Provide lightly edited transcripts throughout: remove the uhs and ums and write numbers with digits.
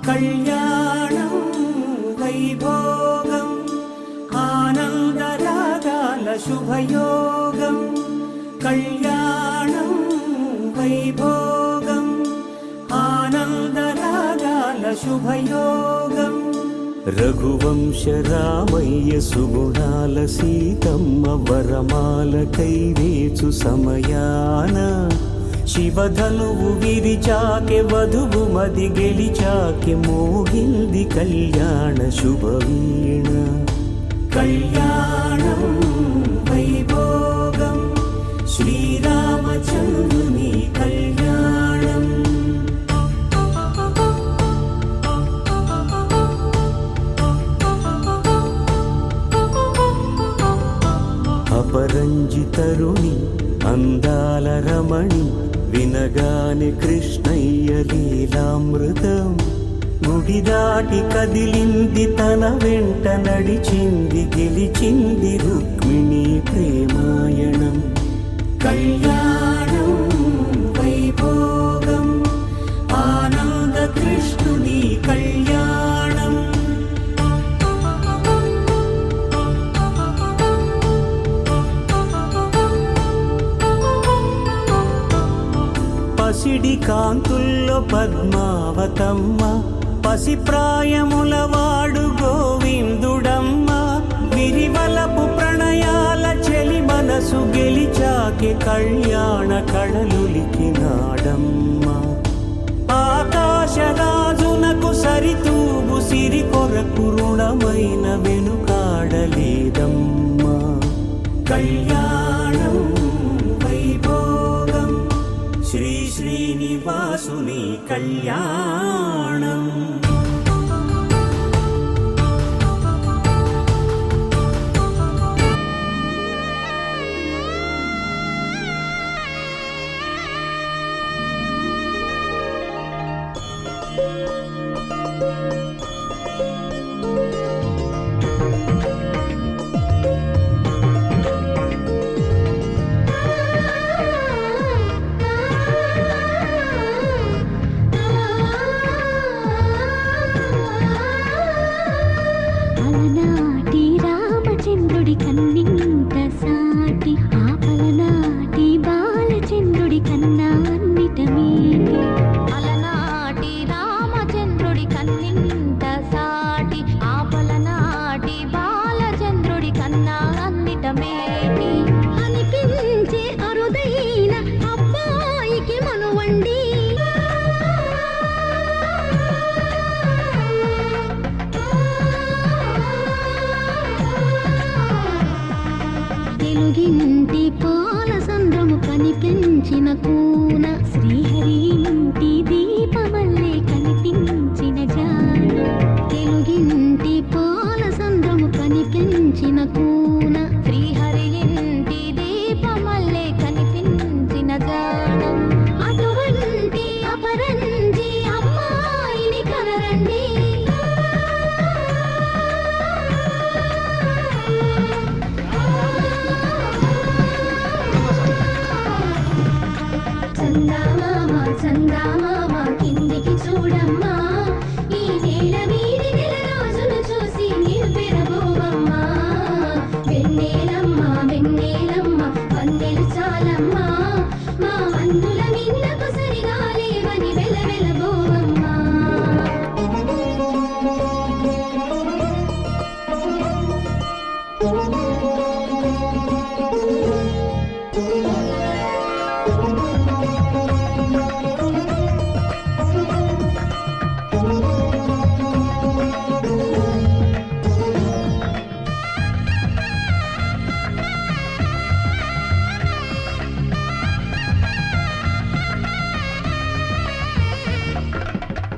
కళ్యాణం వైభోగం ఆనందరాగాల శుభయోగం కళ్యాణం వైభోగం ఆనందరాగాల శుభయోగం రఘువంశ రామయ్య సుగుణాల సీతమ్మ వరమాల కైవేచు సమయాన శివధనువు విరిచాకె వధువు మది గెలిచాకె మోగింది కళ్యాణ శుభవీణ కళ్యాణం వైభోగం శ్రీరామచంద్రుని కళ్యాణం అపరంజి తరుణి అందాల రమణి వినగానే కృష్ణయ్య లీలామృతం గుడి దాటి కదిలింది తన వెంట నడిచింది గెలిచింది రుక్మిణి ప్రేమాయణం కళ్యాణం వైభోగం ఆనంద కృష్ణుని కళ్యాణం పసిడి కాంతుల్లో పద్మావతమ్మ పసిప్రాయముల వాడు గోవిందుడమ్మ విరివలపు ప్రణయాల చెలి మనసు గెలిచాకే కళ్యాణ కళలులికినాడమ్మ ఆకాశరాజునకు సరితూగు సిరి కొరకు రుణమైన వెనుకాడలేదమ్మా కళ్యాణం వైభోగం శ్రీ శ్రీనివాసుని కళ్యాణం తెలుగింటి పాల సంద్రము కనిపించిన కూన శ్రీహరి ఇంటి దీపమల్లే కనిపించిన జాడ తెలుగింటి పాల సంద్రము కనిపించిన కూన శ్రీహరి ఇంటి దీపమల్లే కనిపించిన జాడ అటువంటి అపరంజి అమ్మాయిని కనరండి చందామామ కిందికి చూడమ్మా ఈ నేల మీది నెల రోజులు చూసి నీవు పెరగోవమ్మా వెన్నెలమ్మ వెన్నెలమ్మ వన్నెలు చాలమ్మా మా అందుల మిన్నకు సరిగా లేవని వెలవెలబోవమ్మా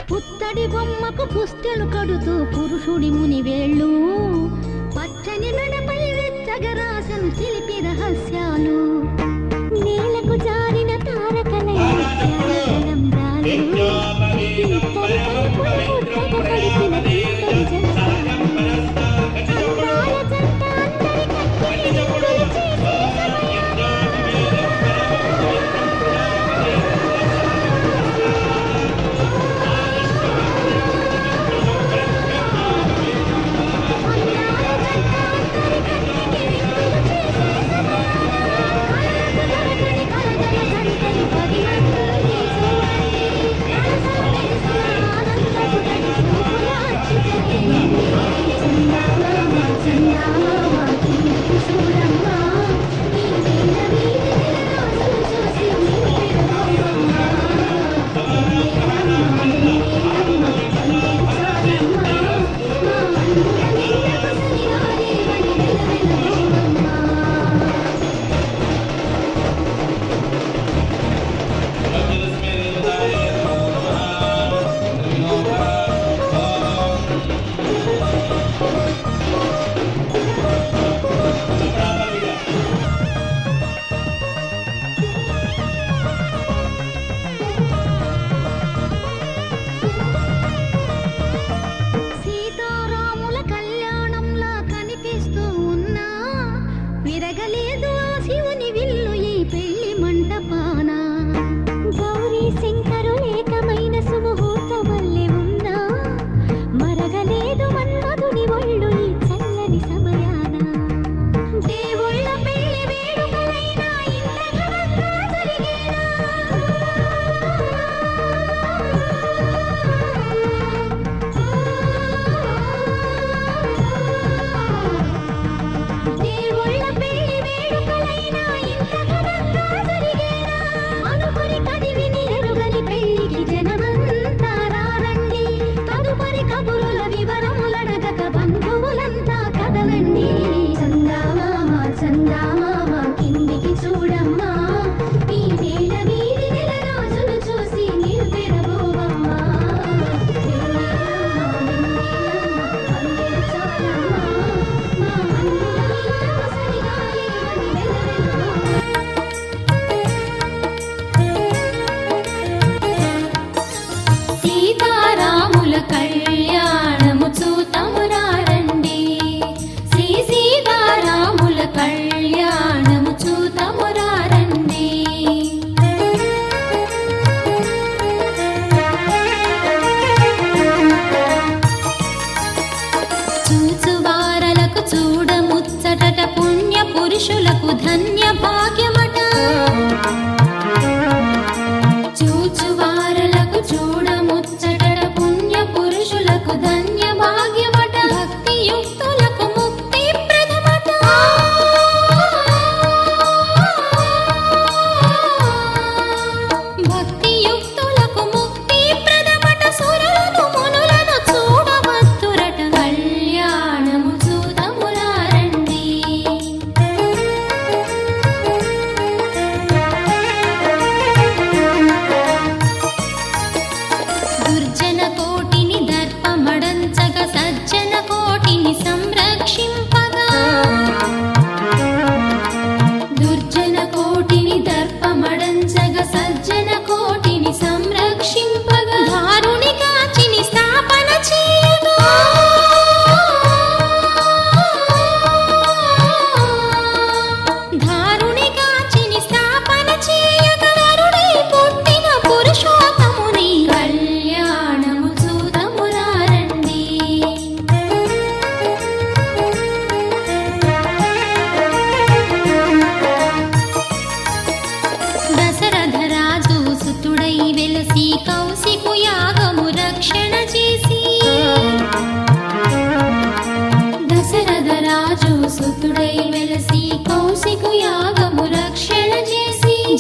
పుత్తడి బొమ్మకు పుస్తెలు కడుతూ పురుషుడి ముని వేళ్ళు పచ్చని మెడపై వెచ్చగరాసను చిలిపి రహస్యాలు నేలకు జారిన తారకలే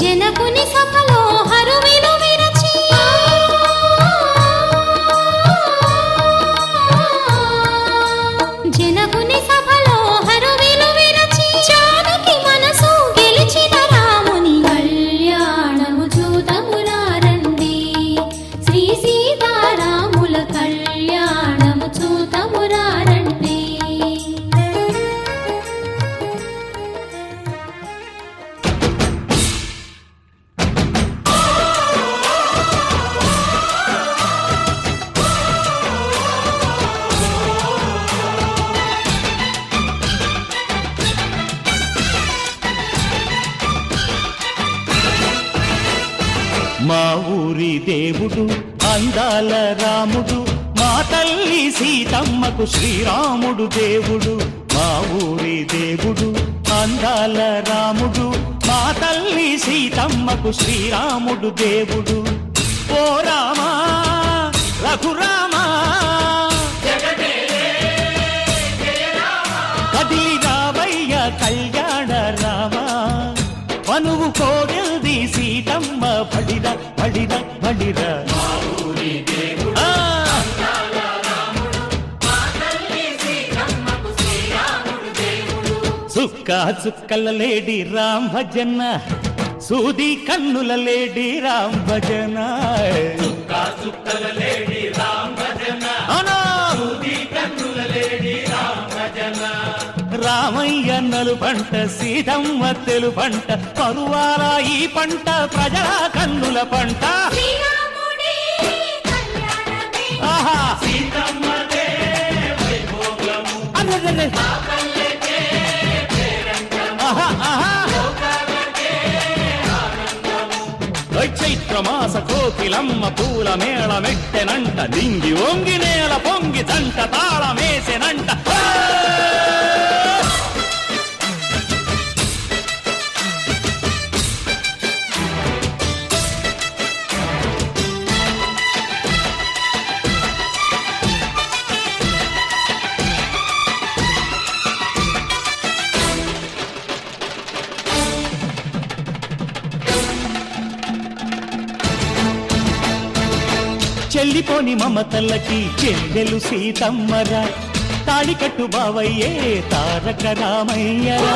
జనకుని సభలో హరువిలు విరచి జనకుని సభలో హరువిలు విరచి జానకి మనసు గెలిచిన రాముని కళ్యాణము చూతమురారండి శ్రీ సీతారాముల కళ్యాణము చూతమురారండి. మా ఊరి దేవుడు అందాల రాముడు, మా తల్లి సీతమ్మకు శ్రీరాముడు దేవుడు. మా ఊరి దేవుడు అందాల రాముడు, మా తల్లి సీతమ్మకు శ్రీరాముడు దేవుడు. ఓ రామా రఘురామా కదిలి రావయ్య కళ్యాణ రామా, మనువు కోగెల్ది సీతమ్మ బడిర బడిర బడిర. చుక్క చుక్కల లేడి రామ్ భజన, సూది కన్నుల లేడి రామ్ భజన. చుక్కల లేడి రామ్ భజన, సూది కన్నుల లేడి రామ్ భజన. రామయ్య నలు పంట సీతమ్మ తెలు పంట, పరువాల ఈ పంట ప్రజల కన్నుల పంట. ఆహా చైత్రమాస కోకిలమ్మ పూల మేళ మెట్టెనంట, దింగి ఒంగి నేల పొంగి తంట తాళమేసెనంట. చెల్లిపోని మమతల్లకి చెల్లెలు సీతమ్మరా, తాళికట్టు బావయ్యే తారక రామయ్యరా.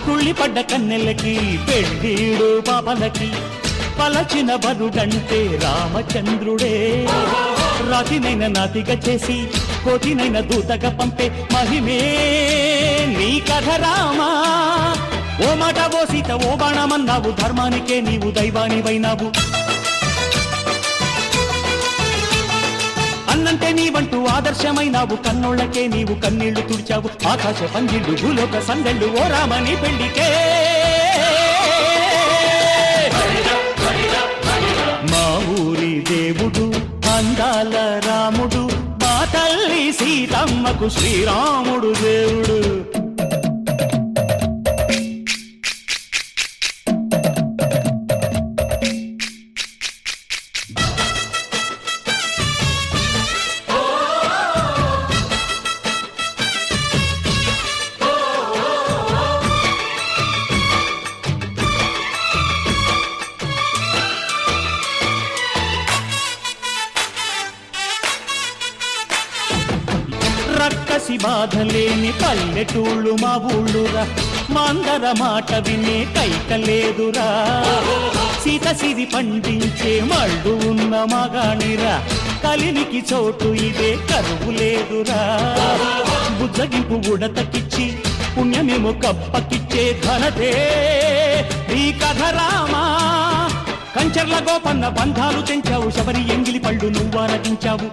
కుళ్ళిపడ్డ కన్నెలకి పెళ్ళీడు పాపలకి, పలచిన బరుడంటే రామచంద్రుడే. రాతినైన నాతిగా చేసి కోటినైన దూతగా పంపే మహిమే నీ కథ రామా. ఓ మాట ఓ సీత ఓ బాణమన్నావు, ధర్మానికే నీవు దైవానివైనావు. అన్నంటే నీవంటూ ఆదర్శమైనావు, కన్నోళ్ళకే నీవు కన్నీళ్లు తుడిచావు. ఆకాశ పందిళ్ళు భూలోక సందళ్ళు ఓ రామని పెళ్లికే. మా ఊరి దేవుడు అందాల రాముడు, మా తల్లి సీతమ్మకు శ్రీరాముడు దేవుడు. రక్కసి బాధలేని పల్లెటూళ్ళు మా ఊళ్ళురా, మాందర మాట వినే కైకలేదురా. సీత సిరి పండించే మళ్ళు ఉన్న మగాణిరా, కలినికి చోటు ఇదే కరువు లేదురా. బుజ్జగింపు ఉడతకిచ్చి పుణ్యమేమో కప్పకిచ్చే ఘనతే ఈ కథ రామా. కంచర్ల గోపన్న బంధాలు తెంచావు, శబరి ఎంగిలి పళ్ళు నువ్వారగించావు.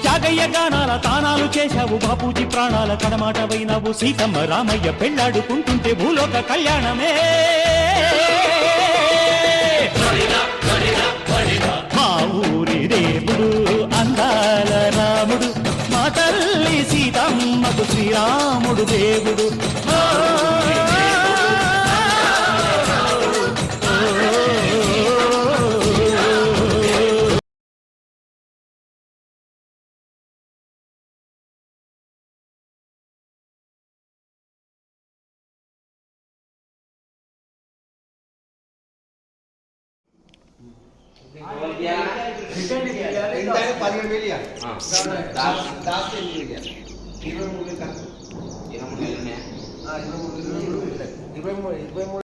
త్యాగయ్య గానాల తానాలు చేశావు, బాపూజీ ప్రాణాల కడమాటవైనావు. సీతమ్మ రామయ్య పెళ్లాడుకుంటుంటే భూలోక కళ్యాణమే. మా ఊరి దేవుడు అందాల రాముడు, మా తల్లి సీతమ్మకు శ్రీరాముడు దేవుడు. 17,000 ఇయ్యాలి. ఆ. దాస్తే 23,000 కాదు. 23 నెలలు ఉన్నాయా? 23,000. 23